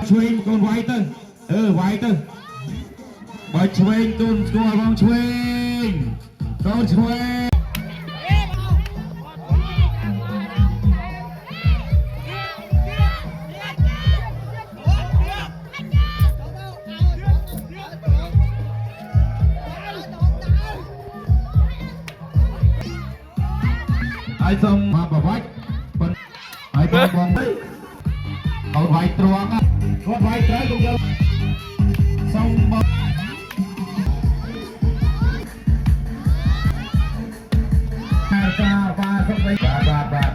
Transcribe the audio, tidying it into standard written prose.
Chuyên con quay tư quay tư bởi chuyên con vòng chuyên con chuyên ai xong mà bà vách ai con con đấy ở vài troang á có vài trái cũng được xong mà và xong đấy và